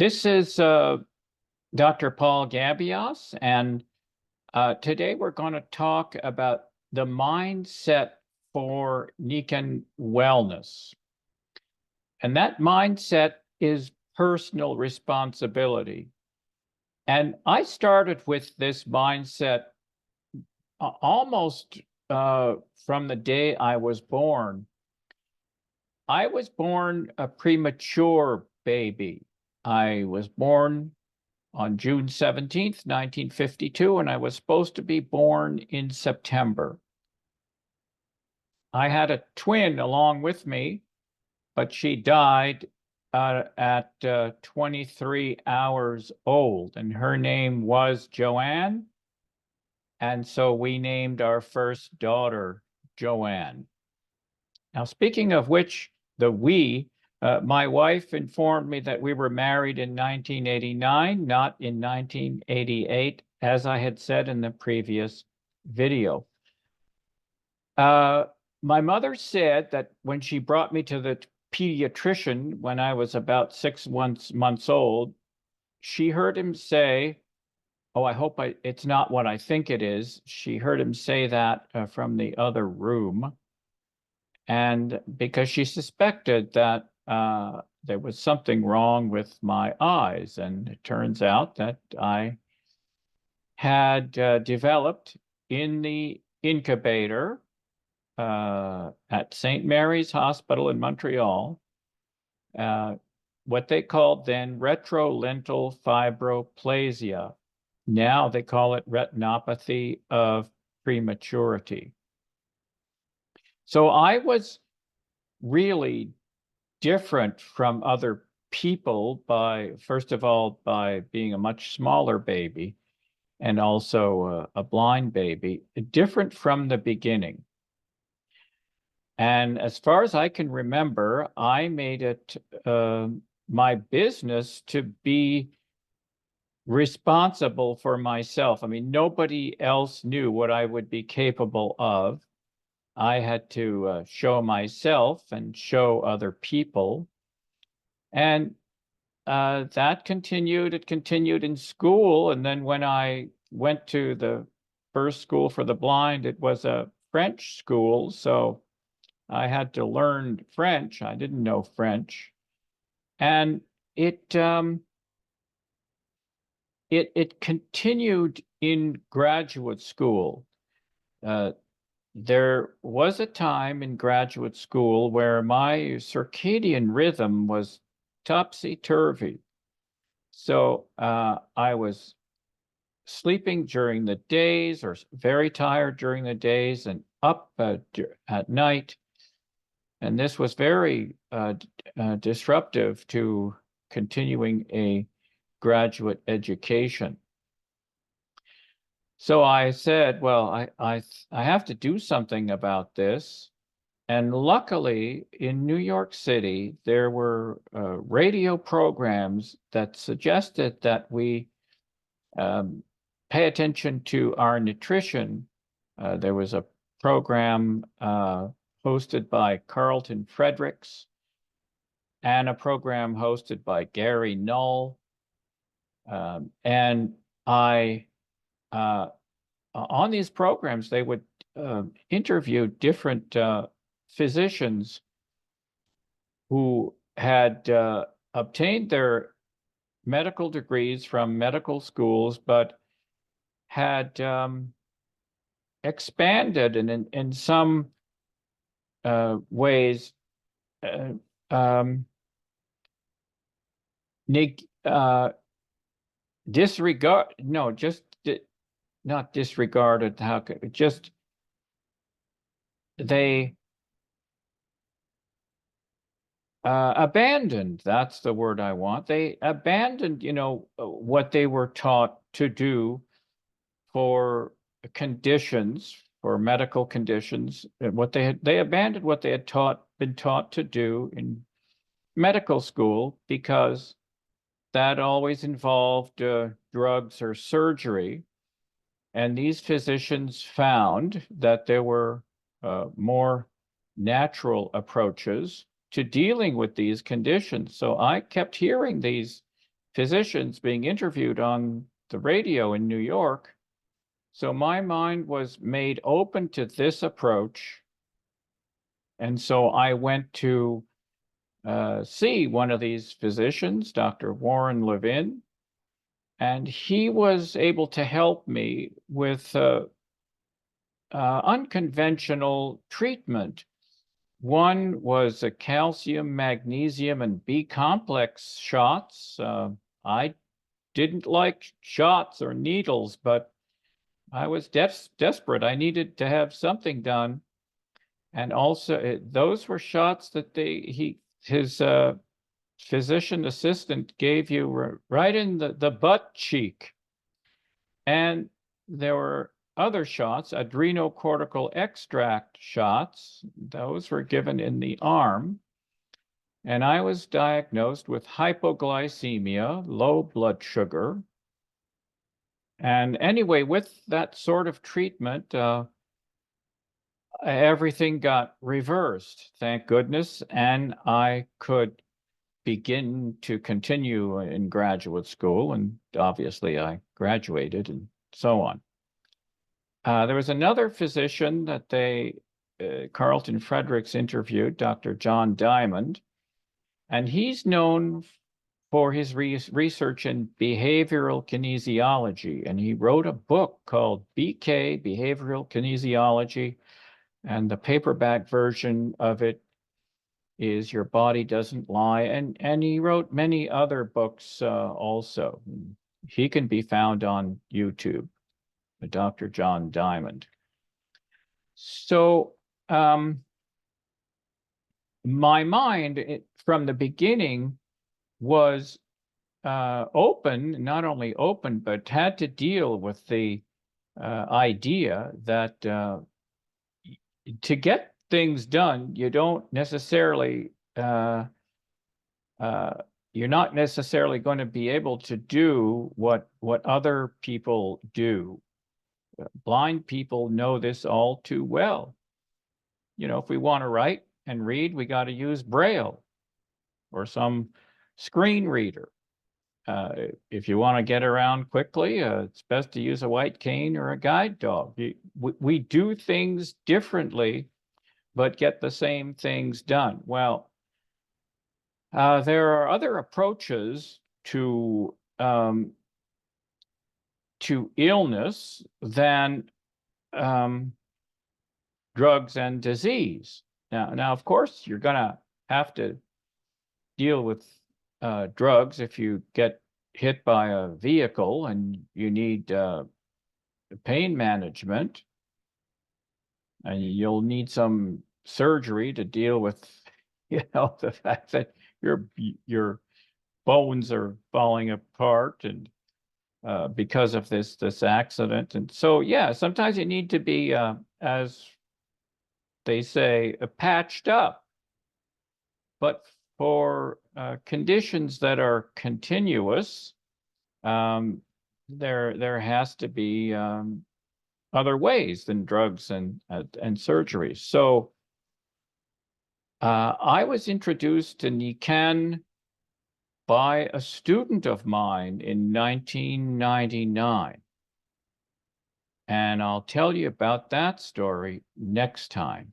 This is Dr. Paul Gabias, and today we're going to talk about the mindset for Nikken wellness. And that mindset is personal responsibility. And I started with this mindset almost from the day I was born. I was born a premature baby. I was born on June 17th, 1952, and I was supposed to be born in September. I had a twin along with me, but she died at 23 hours old, and her name was Joanne. And so we named our first daughter Joanne. Now, speaking of which, my wife informed me that we were married in 1989, not in 1988, as I had said in the previous video. My mother said that when she brought me to the pediatrician when I was about 6 months old, she heard him say, "Oh, I hope it's not what I think it is." She heard him say that from the other room. And because she suspected that there was something wrong with my eyes. And it turns out that I had developed in the incubator at St. Mary's Hospital in Montreal, what they called then retrolental fibroplasia. Now they call it retinopathy of prematurity. So I was really different from other people by, first of all, by being a much smaller baby and also a blind baby, different from the beginning. And as far as I can remember, I made it my business to be responsible for myself. I mean, nobody else knew what I would be capable of. I had to show myself and show other people. And that continued. It continued in school. And then when I went to the first school for the blind, it was a French school. So I had to learn French. I didn't know French. And it continued in graduate school. There was a time in graduate school where my circadian rhythm was topsy-turvy. So I was sleeping during the days or very tired during the days and up at night. And this was very disruptive to continuing a graduate education. So I said, well, I have to do something about this. And luckily, in New York City, there were radio programs that suggested that we pay attention to our nutrition. There was a program hosted by Carlton Fredericks and a program hosted by Gary Null. And on these programs, they would interview different physicians who had obtained their medical degrees from medical schools, but had expanded and in some ways not disregarded, they abandoned, that's the word I want. They abandoned, what they were taught to do for conditions, for medical conditions, they abandoned what they had been taught to do in medical school because that always involved drugs or surgery. And these physicians found that there were more natural approaches to dealing with these conditions. So I kept hearing these physicians being interviewed on the radio in New York. So my mind was made open to this approach. And so I went to see one of these physicians, Dr. Warren Levin, and he was able to help me with unconventional treatment. One was a calcium, magnesium, and B complex shots. I didn't like shots or needles, but I was desperate. I needed to have something done. And also, those were shots that his physician assistant gave you right in the butt cheek. And there were other shots, adrenocortical extract shots. Those were given in the arm. And I was diagnosed with hypoglycemia, low blood sugar. And anyway, with that sort of treatment, everything got reversed, thank goodness. And I could begin to continue in graduate school. And obviously, I graduated and so on. There was another physician that Carlton Fredericks interviewed, Dr. John Diamond, and he's known for his research in behavioral kinesiology. And he wrote a book called BK, Behavioral Kinesiology, and the paperback version of it is Your Body Doesn't Lie. And he wrote many other books also. He can be found on YouTube, Dr. John Diamond. So my mind from the beginning was open, not only open, but had to deal with the idea that to get things done, you don't necessarily, you're not necessarily going to be able to do what other people do. Blind people know this all too well. You know, if we want to write and read, we got to use Braille or some screen reader. If you want to get around quickly, it's best to use a white cane or a guide dog. We do things differently, but get the same things done. Well, there are other approaches to illness than drugs and disease. Now, of course, you're going to have to deal with drugs if you get hit by a vehicle and you need pain management, and you'll need some surgery to deal with, the fact that your bones are falling apart and because of this accident. And so, yeah, sometimes you need to be, as they say, patched up. But for conditions that are continuous, there has to be other ways than drugs and surgery. So I was introduced to Nikken by a student of mine in 1999. And I'll tell you about that story next time.